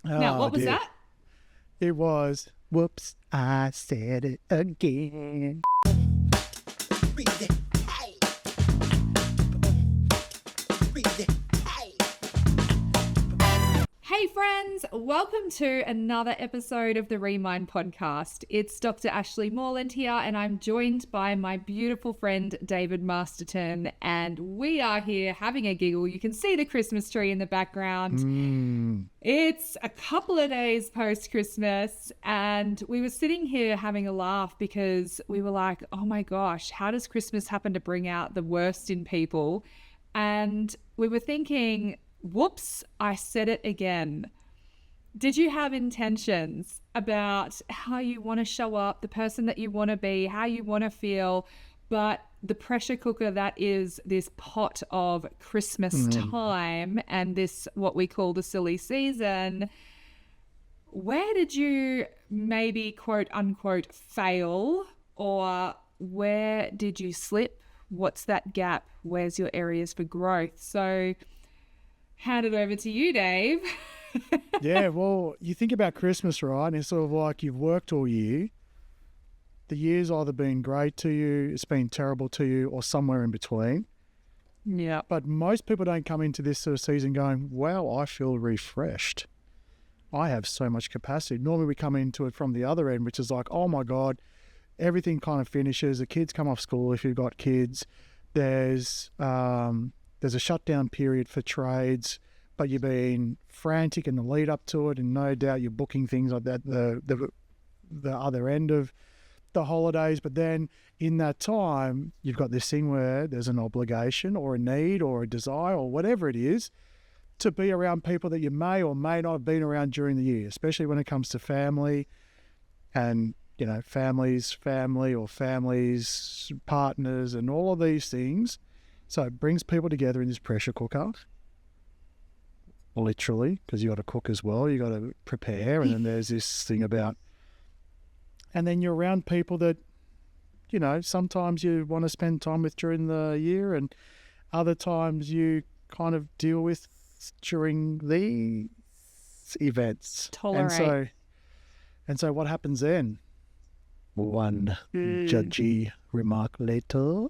Now, what was dear. that? It was, whoops, I said it again. Hey friends, welcome to another episode of the Remind podcast. It's Dr. Ashleigh Moreland here, and I'm joined by my beautiful friend David Masterton, and we are here having a giggle. You can see the Christmas tree in the background. It's a couple of days post-Christmas, and we were sitting here having a laugh because we were like, oh my gosh, how does Christmas happen to bring out the worst in people? And we were thinking, whoops, I said it again. Did you have intentions about how you want to show up, the person that you want to be, how you want to feel, but the pressure cooker that is this pot of Christmas time and this, what we call the silly season, where did you maybe quote unquote fail, or where did you slip? What's that gap? Where's your areas for growth? So hand it over to you, Dave. Yeah, well, you think about Christmas, right? And it's sort of like you've worked all year. The year's either been great to you, it's been terrible to you, or somewhere in between. Yeah. But most people don't come into this sort of season going, wow, I feel refreshed. I have so much capacity. Normally we come into it from the other end, which is like, oh my God, everything kind of finishes. The kids come off school if you've got kids. There's a shutdown period for trades, but you've been frantic in the lead up to it, and no doubt you're booking things like that the other end of the holidays. But then in that time, you've got this thing where there's an obligation or a need or a desire or whatever it is to be around people that you may or may not have been around during the year, especially when it comes to family and, you know, families, partners, and all of these things. So it brings people together in this pressure cooker, literally, because you got to cook as well. You got to prepare, and then there's this thing about, and then you're around people that, you know, sometimes you want to spend time with during the year, and other times you kind of deal with during these events. Tolerate. And so what happens then? One judgy remark later.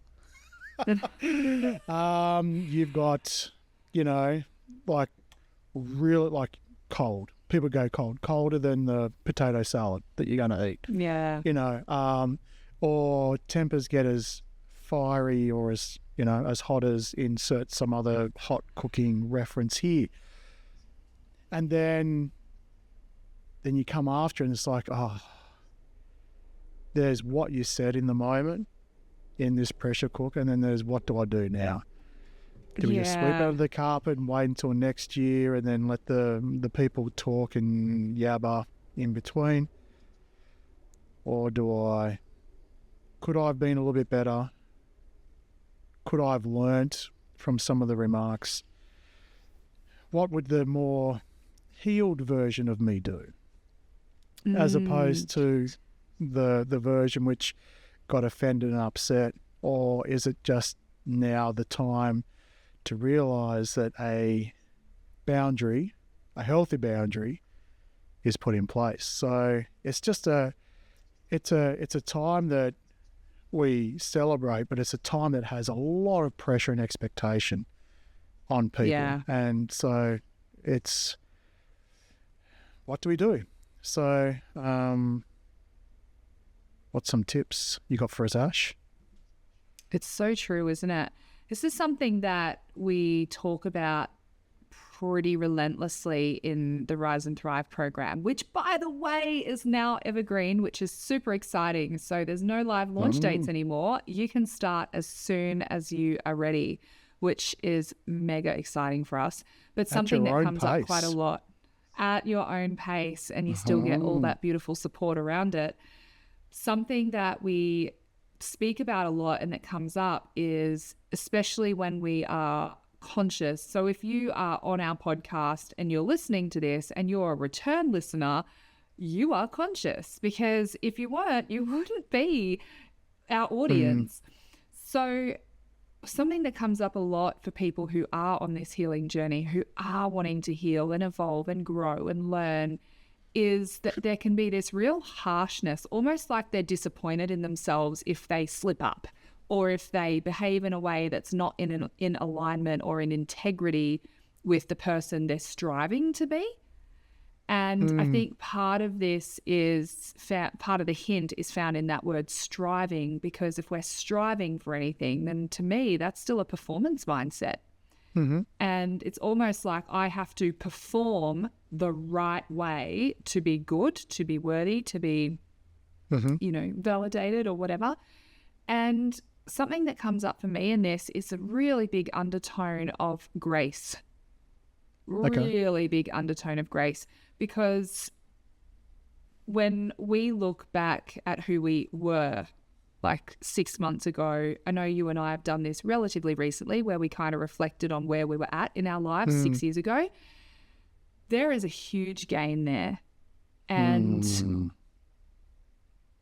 You've got, you know, like really like cold. People go cold, colder than the potato salad that you're going to eat. Yeah. You know, or tempers get as fiery or as, you know, as hot as insert some other hot cooking reference here. And then you come after and it's like, oh, there's what you said in the moment in this pressure cooker, and then there's what do I do now? Do we just sweep it under the carpet and wait until next year and then let the people talk and yabber in between? Or could I have been a little bit better? Could I have learnt from some of the remarks? What would the more healed version of me do? As opposed to the version which got offended and upset? Or is it just now the time to realise that a boundary, a healthy boundary, is put in place? So it's just it's a time that we celebrate, but it's a time that has a lot of pressure and expectation on people. Yeah. And so it's, what do we do? So what's some tips you got for us, Ash? It's so true, isn't it? This is something that we talk about pretty relentlessly in the Rise and Thrive program, which, by the way, is now evergreen, which is super exciting. So there's no live launch dates anymore. You can start as soon as you are ready, which is mega exciting for us. But something that comes up quite a lot, at your own pace, and you still get all that beautiful support around it. Something that we speak about a lot and that comes up is, especially when we are conscious. So if you are on our podcast and you're listening to this and you're a return listener, you are conscious, because if you weren't, you wouldn't be our audience. So something that comes up a lot for people who are on this healing journey, who are wanting to heal and evolve and grow and learn, is that there can be this real harshness, almost like they're disappointed in themselves if they slip up or if they behave in a way that's not in alignment or in integrity with the person they're striving to be. And I think part of this is, part of the hint is found in that word striving, because if we're striving for anything, then to me, that's still a performance mindset. Mm-hmm. And it's almost like I have to perform the right way to be good, to be worthy, to be, validated or whatever. And something that comes up for me in this is a really big undertone of grace. Really big undertone of grace. Because when we look back at who we were like 6 months ago, I know you and I have done this relatively recently where we kind of reflected on where we were at in our lives 6 years ago. There is a huge gain there. And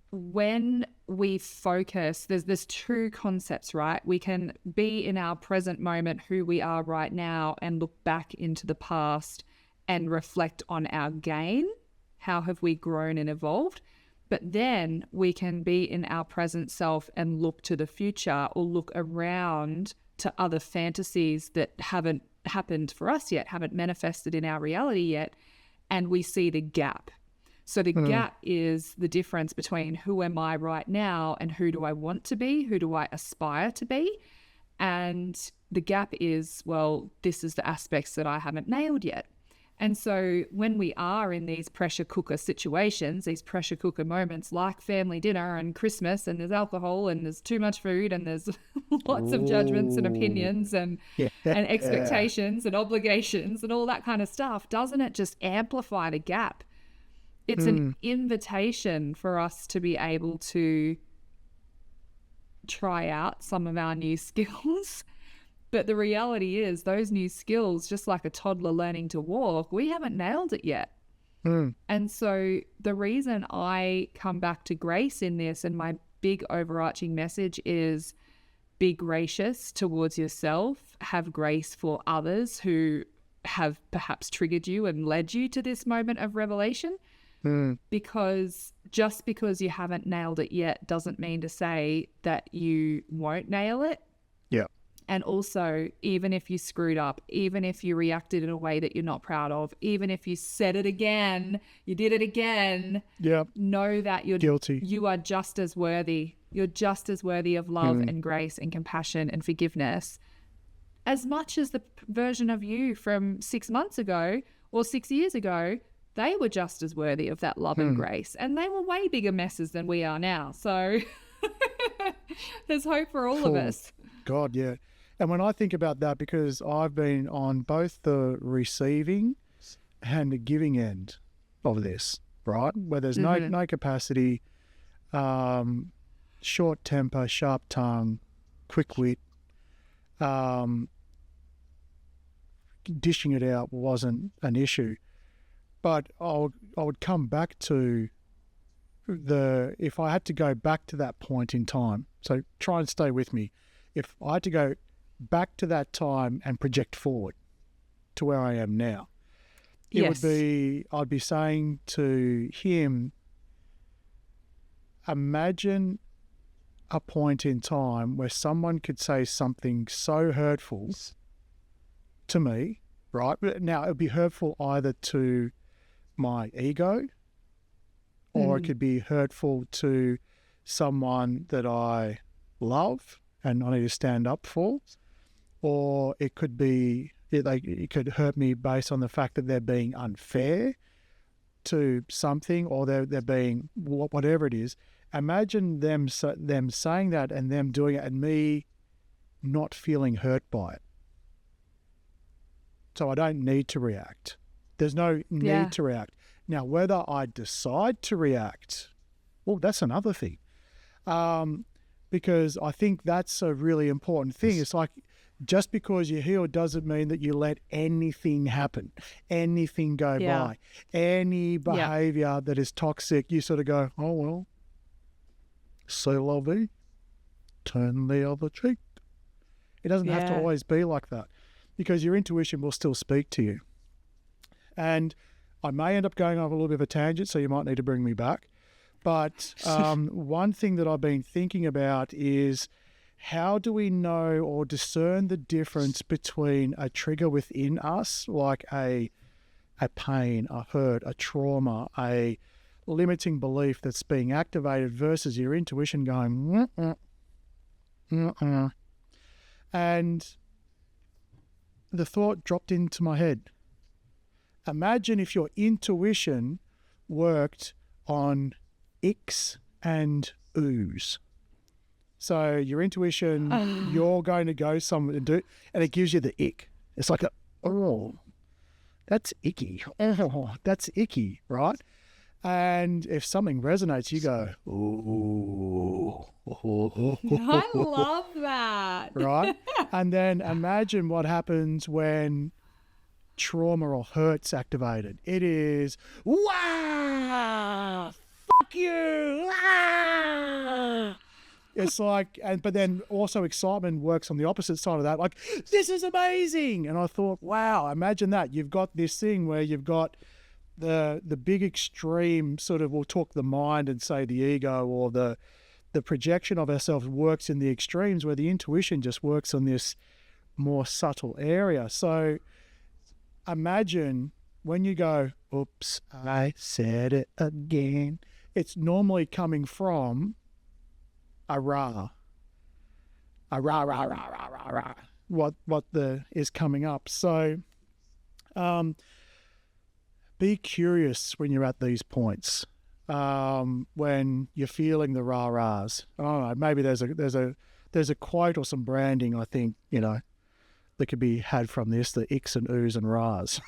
when we focus, there's two concepts, right? We can be in our present moment, who we are right now, and look back into the past and reflect on our gain. How have we grown and evolved? But then we can be in our present self and look to the future, or look around to other fantasies that haven't happened for us yet, haven't manifested in our reality yet, and we see the gap. So the gap is the difference between who am I right now and who do I want to be, who do I aspire to be? And the gap is, well, this is the aspects that I haven't nailed yet. And so when we are in these pressure cooker situations, these pressure cooker moments like family dinner and Christmas, and there's alcohol and there's too much food and there's lots of judgments and opinions and expectations and obligations and all that kind of stuff, doesn't it just amplify the gap? It's an invitation for us to be able to try out some of our new skills. But the reality is those new skills, just like a toddler learning to walk, we haven't nailed it yet. And so the reason I come back to grace in this, and my big overarching message is be gracious towards yourself, have grace for others who have perhaps triggered you and led you to this moment of revelation. Because just because you haven't nailed it yet doesn't mean to say that you won't nail it. Yeah. And also, even if you screwed up, even if you reacted in a way that you're not proud of, even if you said it again, you did it again, know that you're guilty. You are just as worthy. You're just as worthy of love and grace and compassion and forgiveness as much as the version of you from 6 months ago or 6 years ago. They were just as worthy of that love and grace, and they were way bigger messes than we are now. So there's hope for all of us. God, yeah. And when I think about that, because I've been on both the receiving and the giving end of this, right? Where there's no capacity, short temper, sharp tongue, quick wit, dishing it out wasn't an issue. But I would come back to if I had to go back to that point in time, so try and stay with me. If I had to go back to that time and project forward to where I am now, I'd be saying to him, imagine a point in time where someone could say something so hurtful to me, right? Now, it would be hurtful either to my ego, or it could be hurtful to someone that I love and I need to stand up for, or it could be it could hurt me based on the fact that they're being unfair to something, or they're being whatever it is. Imagine them saying that and them doing it and me not feeling hurt by it. So I don't need to react. There's no need to react. Now, whether I decide to react, well, that's another thing. Because I think that's a really important thing. It's like, just because you heal doesn't mean that you let anything happen, anything go by. Any behavior that is toxic, you sort of go, oh, well, c'est la vie, turn the other cheek. It doesn't have to always be like that, because your intuition will still speak to you. And I may end up going off a little bit of a tangent, so you might need to bring me back. But one thing that I've been thinking about is, how do we know or discern the difference between a trigger within us, like a pain, a hurt, a trauma, a limiting belief that's being activated, versus your intuition going, and the thought dropped into my head. Imagine if your intuition worked on icks and oohs. So your intuition, you're going to go somewhere and do, and it gives you the ick. It's like oh, that's icky. Oh, that's icky, right? And if something resonates, you go, ooh. I love that. Right? And then imagine what happens when trauma or hurt's activated. It is, wow, fuck you. Ah! It's like, but then also excitement works on the opposite side of that. Like, this is amazing. And I thought, wow, imagine that. You've got this thing where you've got the big extreme sort of, we'll talk the mind and say the ego, or the projection of ourselves works in the extremes, where the intuition just works on this more subtle area. So imagine when you go, oops, I said it again. It's normally coming from a rah, what is coming up. So be curious when you're at these points, when you're feeling the rah-rahs. I don't know, maybe there's a quote or some branding, I think, that could be had from this, the icks and oohs and rahs.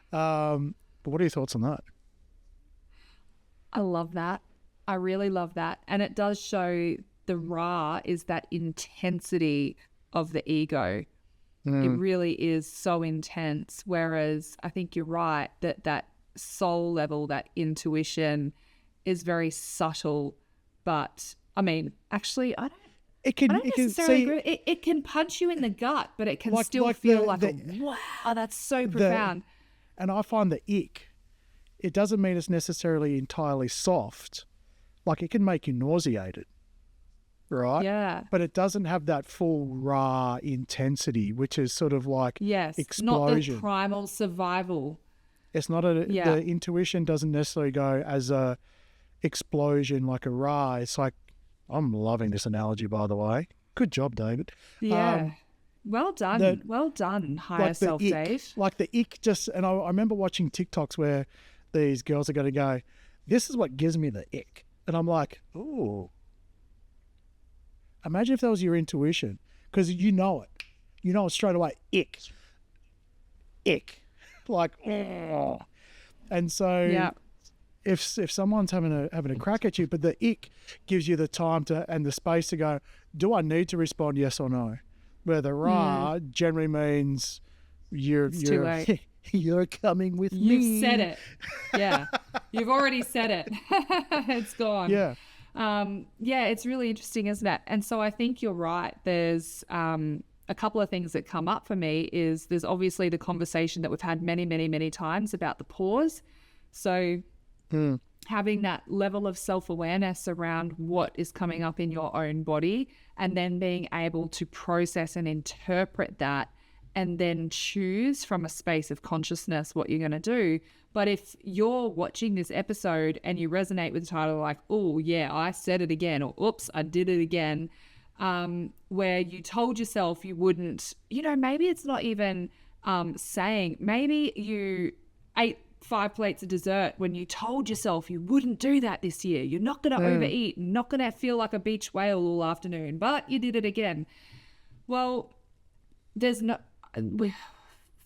But what are your thoughts on that? I love that. I really love that. And it does show the Ra is that intensity of the ego. It really is so intense. Whereas I think you're right that soul level, that intuition is very subtle. But I mean, actually, I don't necessarily agree. It can punch you in the gut, but it can still feel like wow, that's so profound. And I find the ick, it doesn't mean it's necessarily entirely soft. Like, it can make you nauseated, right? Yeah. But it doesn't have that full raw intensity, which is sort of like explosion. Not the primal survival. It's not the intuition doesn't necessarily go as a explosion like a raw. It's like, I'm loving this analogy, by the way. Good job, David. Yeah. Well done. Well done, higher like self, ick, Dave. Like the ick just, and I remember watching TikToks where these girls are going to go, this is what gives me the ick. And I'm like, ooh. Imagine if that was your intuition, because you know it. You know it straight away. Ick. Ick. Like, oh. And so if someone's having a crack at you, but the ick gives you the time to and the space to go, do I need to respond yes or no? Where the rah generally means you're too late. You're coming with me. You've said it. Yeah. You've already said it. It's gone. Yeah. It's really interesting, isn't it? And so I think you're right. There's a couple of things that come up for me is there's obviously the conversation that we've had many, many, many times about the pause. So having that level of self-awareness around what is coming up in your own body, and then being able to process and interpret that, and then choose from a space of consciousness what you're going to do. But if you're watching this episode and you resonate with the title like, oh yeah, I said it again, or oops, I did it again, where you told yourself you wouldn't, maybe it's not even saying, maybe you ate 5 plates of dessert when you told yourself you wouldn't do that this year. You're not going to overeat, not going to feel like a beach whale all afternoon, but you did it again. Well,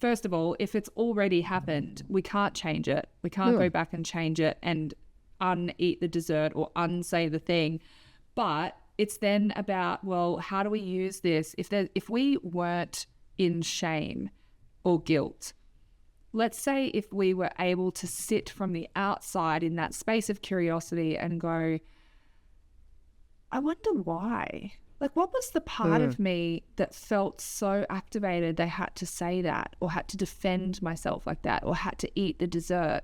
first of all, if it's already happened, we can't change it. We can't go back and change it and uneat the dessert or unsay the thing. But it's then about, well, how do we use this? If we weren't in shame or guilt, let's say if we were able to sit from the outside in that space of curiosity and go, I wonder why. Like, what was the part of me that felt so activated they had to say that, or had to defend myself like that, or had to eat the dessert?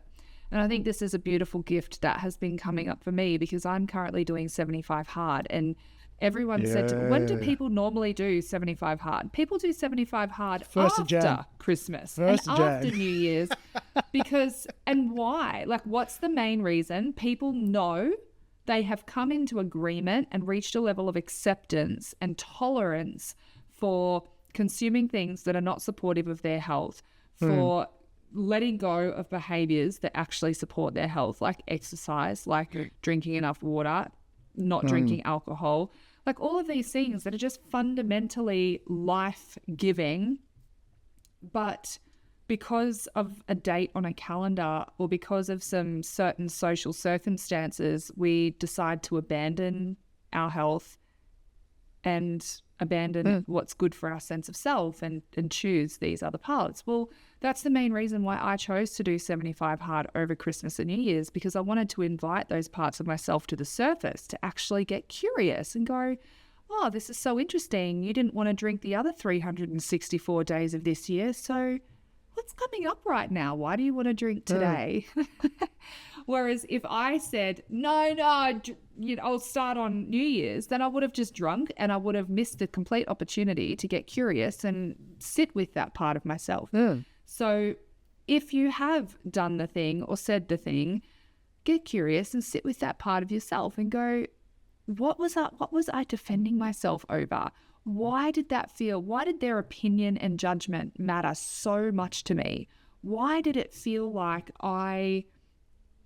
And I think this is a beautiful gift that has been coming up for me, because I'm currently doing 75 hard, and everyone said, when do people normally do 75 hard? People do 75 hard First of after Jan. Christmas First and of after Jan. New Year's, because, and why? Like, what's the main reason? People know they have come into agreement and reached a level of acceptance and tolerance for consuming things that are not supportive of their health, for letting go of behaviors that actually support their health, like exercise, like drinking enough water, not drinking alcohol, like all of these things that are just fundamentally life-giving. But because of a date on a calendar, or because of some certain social circumstances, we decide to abandon our health and abandon what's good for our sense of self, and choose these other paths. Well, that's the main reason why I chose to do 75 hard over Christmas and New Year's, because I wanted to invite those parts of myself to the surface, to actually get curious and go, oh, this is so interesting. You didn't want to drink the other 364 days of this year, so what's coming up right now? Why do you want to drink today? Whereas if I said, no, I'll start on New Year's, then I would have just drunk, and I would have missed the complete opportunity to get curious and sit with that part of myself. So if you have done the thing or said the thing, get curious and sit with that part of yourself and go, what was I defending myself over? Why did their opinion and judgment matter so much to me? Why did it feel like I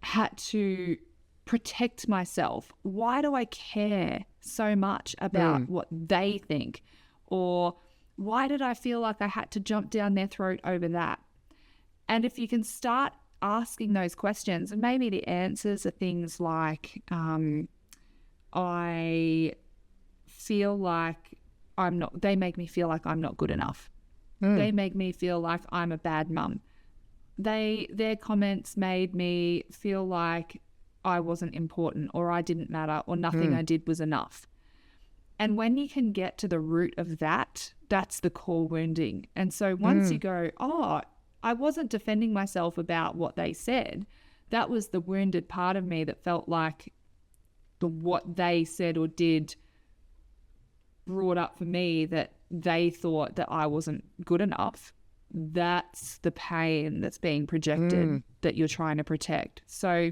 had to protect myself? Why do I care so much about what they think? Or why did I feel like I had to jump down their throat over that? And if you can start asking those questions, and maybe the answers are things like, I feel like they make me feel like I'm not good enough. They make me feel like I'm a bad mum. Their comments made me feel like I wasn't important, or I didn't matter, or nothing I did was enough. And when you can get to the root of that, that's the core wounding. And so once you go, oh, I wasn't defending myself about what they said, that was the wounded part of me that felt like what they said or did brought up for me that they thought that I wasn't good enough. That's the pain that's being projected that you're trying to protect. So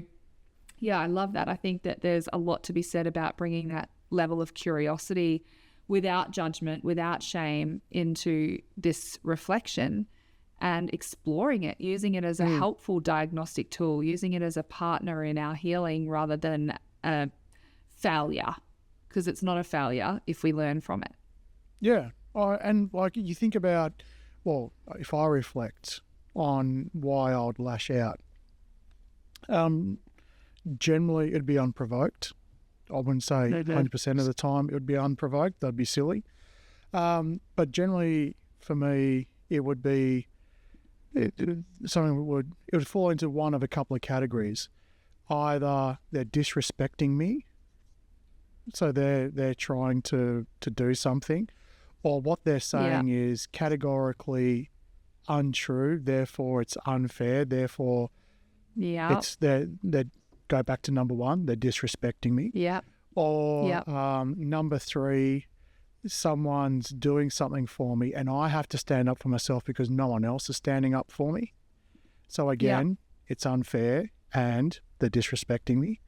yeah, I love that. I think that there's a lot to be said about bringing that level of curiosity without judgment, without shame, into this reflection and exploring it, using it as a helpful diagnostic tool, using it as a partner in our healing rather than a failure, because it's not a failure if we learn from it. Yeah. And like you think about, well, if I reflect on why I would lash out, generally it'd be unprovoked. I wouldn't say 100% of the time it would be unprovoked. That'd be silly. But generally for me, it would be something it would fall into one of a couple of categories. Either they're disrespecting me, so they're trying to do something, or what they're saying is categorically untrue, therefore it's unfair, therefore it's they go back to number one, they're disrespecting me. Or number three, someone's doing something for me and I have to stand up for myself because no one else is standing up for me. So again, it's unfair and they're disrespecting me.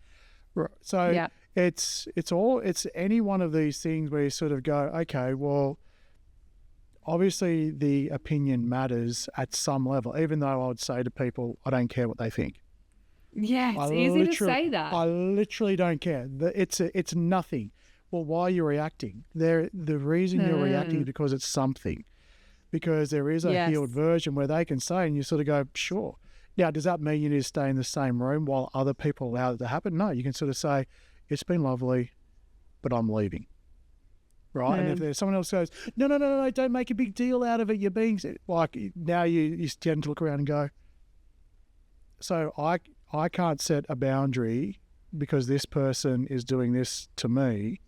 So it's any one of these things where you sort of go, okay, well, obviously the opinion matters at some level, even though I would say to people, I don't care what they think. Yeah, it's easy to say that. I literally don't care. It's nothing. Well, why are you reacting? The reason you're reacting is because it's something. Because there is a healed version where they can say, and you sort of go, sure. Now, does that mean you need to stay in the same room while other people allow it to happen? No, you can sort of say, it's been lovely, but I'm leaving. Right? And if there's someone else goes, no, don't make a big deal out of it. You're being, like, now you tend to look around and go, so I can't set a boundary because this person is doing this to me.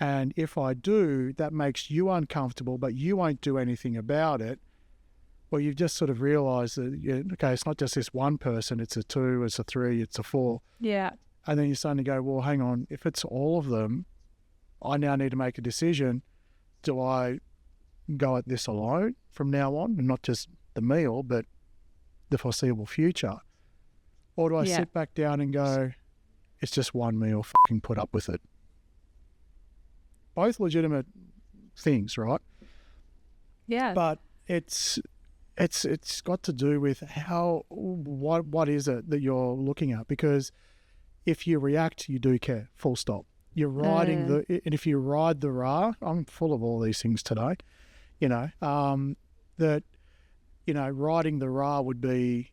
And if I do, that makes you uncomfortable, but you won't do anything about it. Well, you've just sort of realised that, okay, it's not just this one person, it's a 2, it's a 3, it's a 4. Yeah. And then you suddenly go, well, hang on, if it's all of them, I now need to make a decision. Do I go at this alone from now on, and not just the meal, but the foreseeable future? Or do I sit back down and go, it's just one meal, fucking put up with it? Both legitimate things, right? Yeah. But it's got to do with what is it that you're looking at? Because if you react, you do care, full stop. You're riding and if you ride the Ra, I'm full of all these things today, riding the Ra would be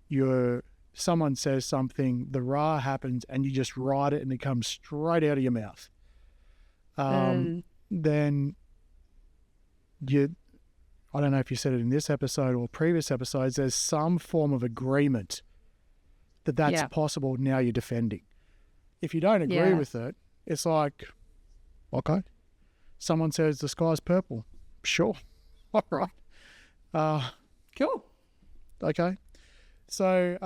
someone says something, the Ra happens, and you just ride it and it comes straight out of your mouth. Then I don't know if you said it in this episode or previous episodes, there's some form of agreement that's possible. Now you're defending. If you don't agree with it, it's like, okay, someone says the sky's purple. Sure. All right. Cool. Okay. So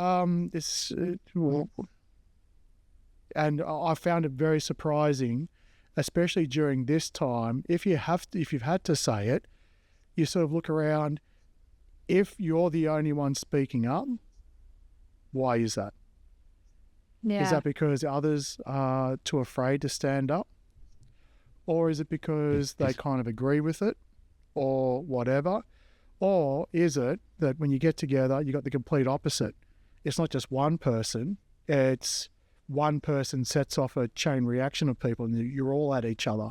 and I found it very surprising, especially during this time. If you've had to say it, you sort of look around. If you're the only one speaking up, why is that? Yeah. Is that because others are too afraid to stand up? Or is it because they kind of agree with it or whatever? Or is it that when you get together, you got the complete opposite? It's not just one person. It's one person sets off a chain reaction of people, and you're all at each other,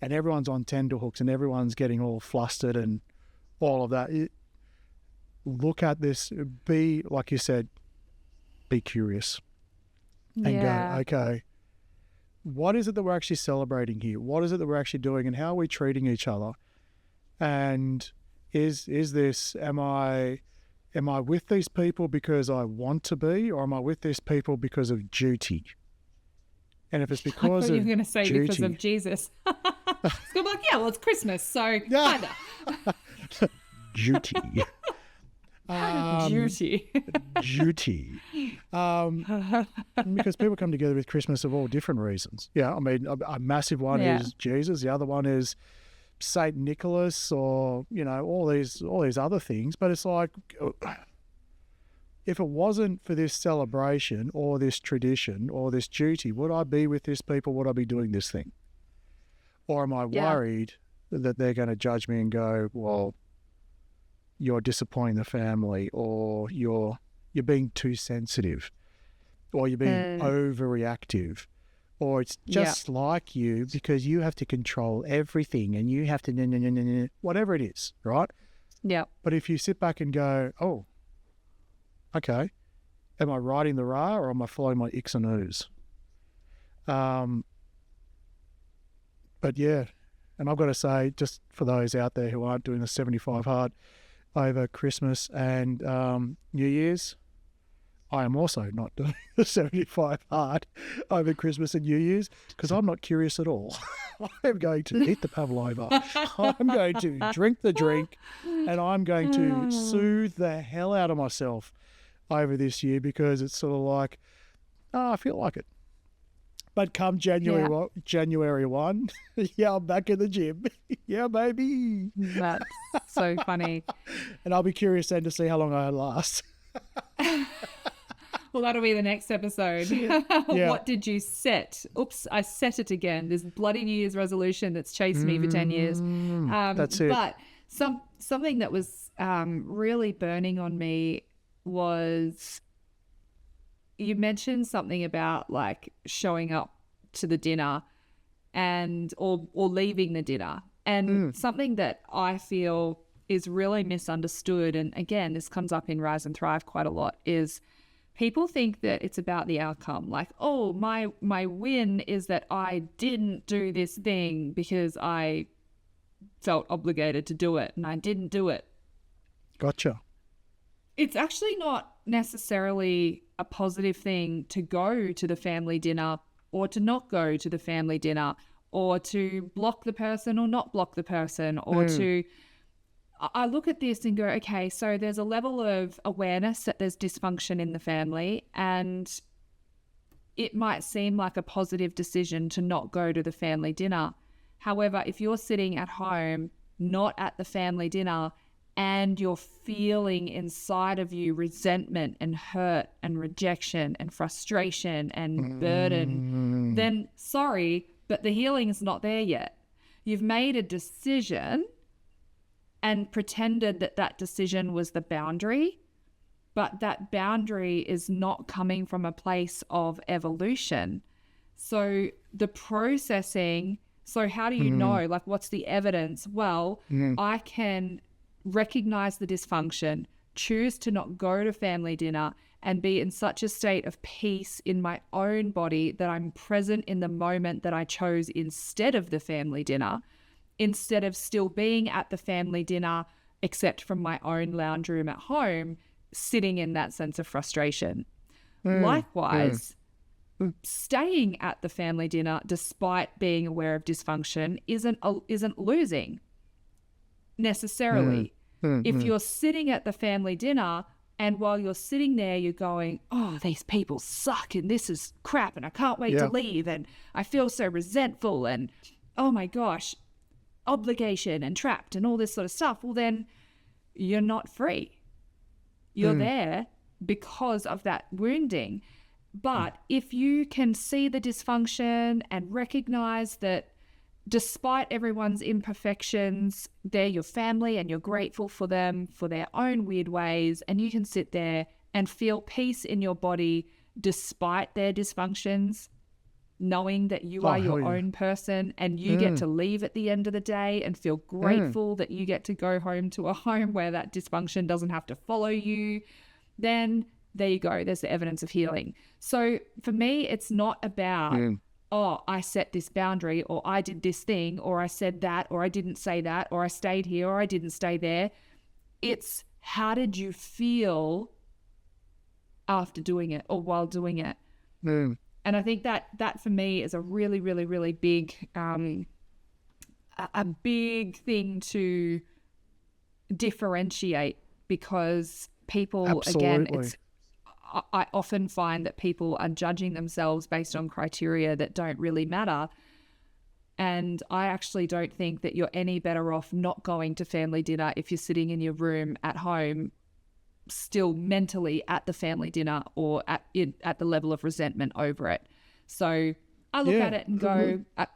and everyone's on tenterhooks, and everyone's getting all flustered and all of that. Look at this. Be, like you said, be curious. And go, okay, what is it that we're actually celebrating here? What is it that we're actually doing, and how are we treating each other? And is this, am I with these people because I want to be, or am I with these people because of duty? And if it's because you're of going to say duty, because of Jesus. It's going to be like, well, it's Christmas, so kind of. Duty. Duty. Duty. Because people come together with Christmas of all different reasons. Yeah, I mean, a massive one is Jesus. The other one is Saint Nicholas, or all these other things. But it's like, if it wasn't for this celebration or this tradition or this duty, would I be with this people? Would I be doing this thing? Or am I worried that they're going to judge me and go, well, you're disappointing the family, or you're being too sensitive, or you're being overreactive, or it's just like you because you have to control everything and you have to whatever it is, right? Yeah. But if you sit back and go, oh, okay, am I riding the Ra, or am I following my X and O's? But yeah, and I've got to say, just for those out there who aren't doing the 75 hard over Christmas and New Year's, I am also not doing the 75 hard over Christmas and New Year's, because I'm not curious at all. I'm going to eat the pavlova. I'm going to drink the drink, and I'm going to soothe the hell out of myself over this year, because it's sort of like, I feel like it. But come January 1, I'm back in the gym. Yeah, baby. That's so funny. And I'll be curious then to see how long I last. Well, that'll be the next episode. What did you set? Oops, I set it again. This bloody New Year's resolution that's chased me for 10 years. That's it. But something that was really burning on me was, you mentioned something about like showing up to the dinner and or leaving the dinner. And something that I feel is really misunderstood, and again, this comes up in Rise and Thrive quite a lot, is people think that it's about the outcome. Like, oh, my win is that I didn't do this thing because I felt obligated to do it and I didn't do it. Gotcha. It's actually not necessarily a positive thing to go to the family dinner or to not go to the family dinner, or to block the person or not block the person, or to... I look at this and go, okay, so there's a level of awareness that there's dysfunction in the family, and it might seem like a positive decision to not go to the family dinner. However, if you're sitting at home, not at the family dinner, and you're feeling inside of you resentment and hurt and rejection and frustration and burden, then sorry, but the healing is not there yet. You've made a decision and pretended that that decision was the boundary, but that boundary is not coming from a place of evolution. So the processing, so how do you know, like, what's the evidence? Well, I can recognize the dysfunction, choose to not go to family dinner, and be in such a state of peace in my own body that I'm present in the moment that I chose instead of the family dinner, instead of still being at the family dinner, except from my own lounge room at home, sitting in that sense of frustration. Likewise, staying at the family dinner despite being aware of dysfunction isn't losing necessarily. If you're sitting at the family dinner and while you're sitting there, you're going, oh, these people suck and this is crap and I can't wait to leave and I feel so resentful and, oh my gosh, obligation and trapped and all this sort of stuff, well, then you're not free. You're there because of that wounding. But if you can see the dysfunction and recognize that despite everyone's imperfections, they're your family and you're grateful for them for their own weird ways, and you can sit there and feel peace in your body despite their dysfunctions, knowing that you are your own person and you get to leave at the end of the day and feel grateful that you get to go home to a home where that dysfunction doesn't have to follow you, then there you go. There's the evidence of healing. So for me, it's not about, oh, I set this boundary or I did this thing or I said that or I didn't say that or I stayed here or I didn't stay there. It's how did you feel after doing it or while doing it? And I think that for me is a really, really, really big, a big thing to differentiate, because people, again, I often find that people are judging themselves based on criteria that don't really matter. And I actually don't think that you're any better off not going to family dinner if you're sitting in your room at home still mentally at the family dinner or at the level of resentment over it. So I look at it and go, I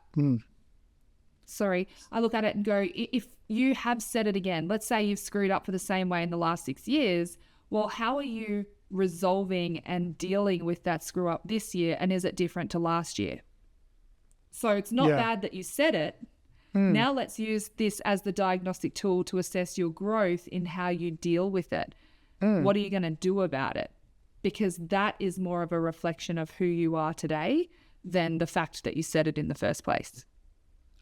look at it and go, if you have said it again, let's say you've screwed up for the same way in the last 6 years, well, how are you resolving and dealing with that screw up this year, and is it different to last year? So it's not bad that you said it. Now let's use this as the diagnostic tool to assess your growth in how you deal with it. What are you going to do about it? Because that is more of a reflection of who you are today than the fact that you said it in the first place.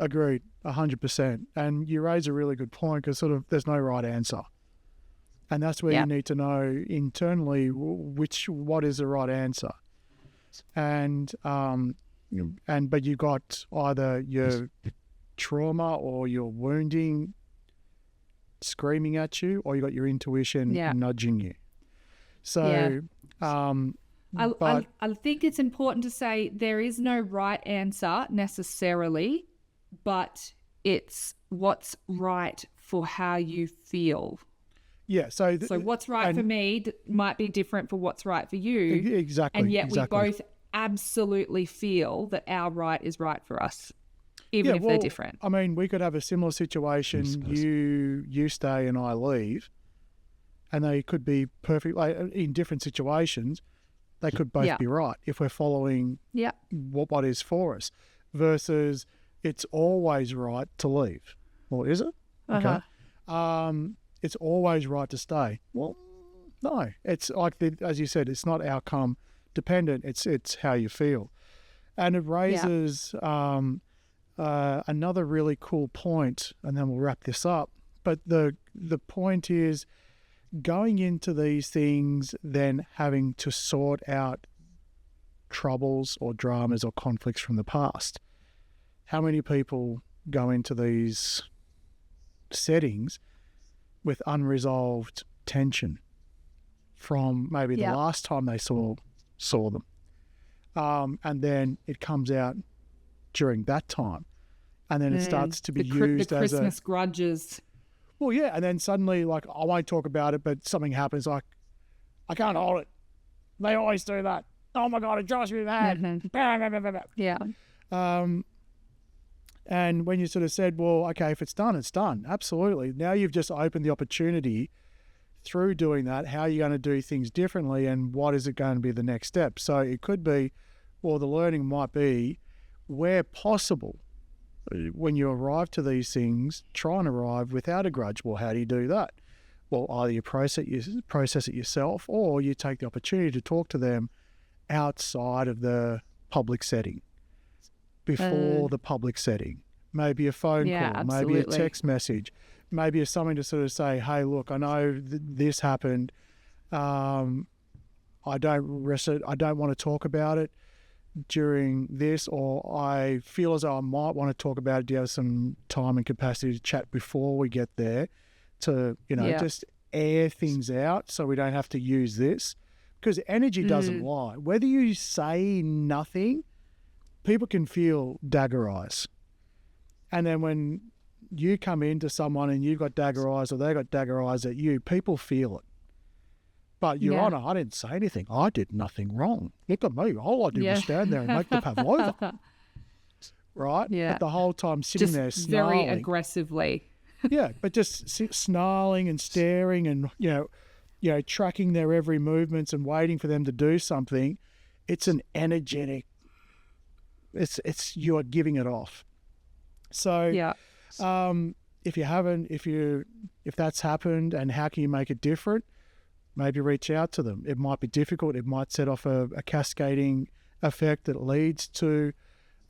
Agreed, 100%. And you raise a really good point, because sort of there's no right answer. And that's where you need to know internally what is the right answer. And but you got either your trauma or your wounding screaming at you, or you got your intuition nudging you. So I think it's important to say there is no right answer necessarily, but it's what's right for how you feel. Yeah. So what's right for me might be different for what's right for you. Exactly. And yet we both absolutely feel that our right is right for us, even if they're different. I mean, we could have a similar situation. You stay and I leave, and they could be perfect. Like, in different situations, they could both be right if we're following what is for us. Versus, it's always right to leave. Well, is it? Okay. It's always right to stay. Well, no. It's like as you said, it's not outcome dependent. It's how you feel, and it raises another really cool point, and then we'll wrap this up. But the point is, going into these things, then having to sort out troubles or dramas or conflicts from the past. how many people go into these settings with unresolved tension from maybe the last time they saw them, and then it comes out during that time, and then it starts to be used the as Christmas grudges. Well, yeah, and then suddenly, like, I won't talk about it, but something happens, like, I can't hold it. They always do that. Oh my God, it drives me mad. Yeah. And when you sort of said, well, okay, if it's done, it's done. Absolutely. Now you've just opened the opportunity through doing that, how are you going to do things differently, and what is it going to be the next step? So it could be, well, the learning might be, where possible, when you arrive to these things, try and arrive without a grudge. Well, how do you do that? Well, either you process it yourself, or you take the opportunity to talk to them outside of the public setting, before the public setting. Maybe a phone call, absolutely. maybe a text message, maybe it's something to sort of say, hey, look, I know this happened. I don't want to talk about it during this, or I feel as though I might want to talk about it. Do you have some time and capacity to chat before we get there to, just air things out so we don't have to use this? Because energy doesn't lie. Whether you say nothing, people can feel dagger eyes. And then when you come into someone and you've got dagger eyes, or they got dagger eyes at you, people feel it. But Your Honour, I didn't say anything. I did nothing wrong. Look at me. All I did was stand there and make the pavlova. Right? Yeah. But the whole time sitting there snarling. Very aggressively. Yeah, but just snarling and staring and, tracking their every movements and waiting for them to do something. It's an energetic, you are giving it off. So if that's happened, and how can you make it different? Maybe reach out to them. It might be difficult. It might set off a cascading effect that leads to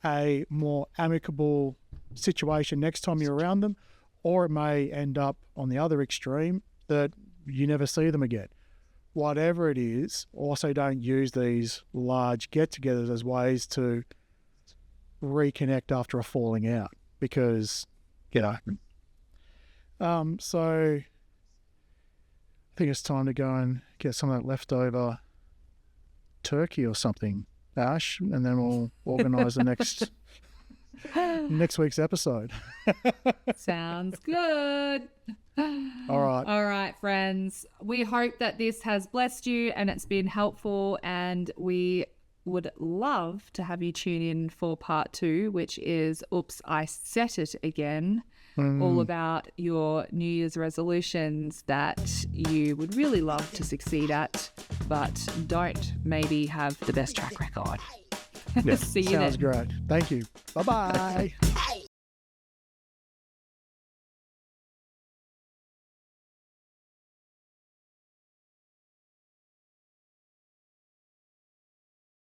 a more amicable situation next time you're around them, or it may end up on the other extreme that you never see them again. Whatever it is, also don't use these large get-togethers as ways to reconnect after a falling out, because, so I think it's time to go and get some of that leftover turkey or something, Ash, and then we'll organise the next week's episode. Sounds good. All right, friends. We hope that this has blessed you and it's been helpful, and we would love to have you tune in for part 2, which is Oops, I Set It Again. All about your New Year's resolutions that you would really love to succeed at, but don't maybe have the best track record. Yeah, See you sounds then. great. Thank you. Bye-bye.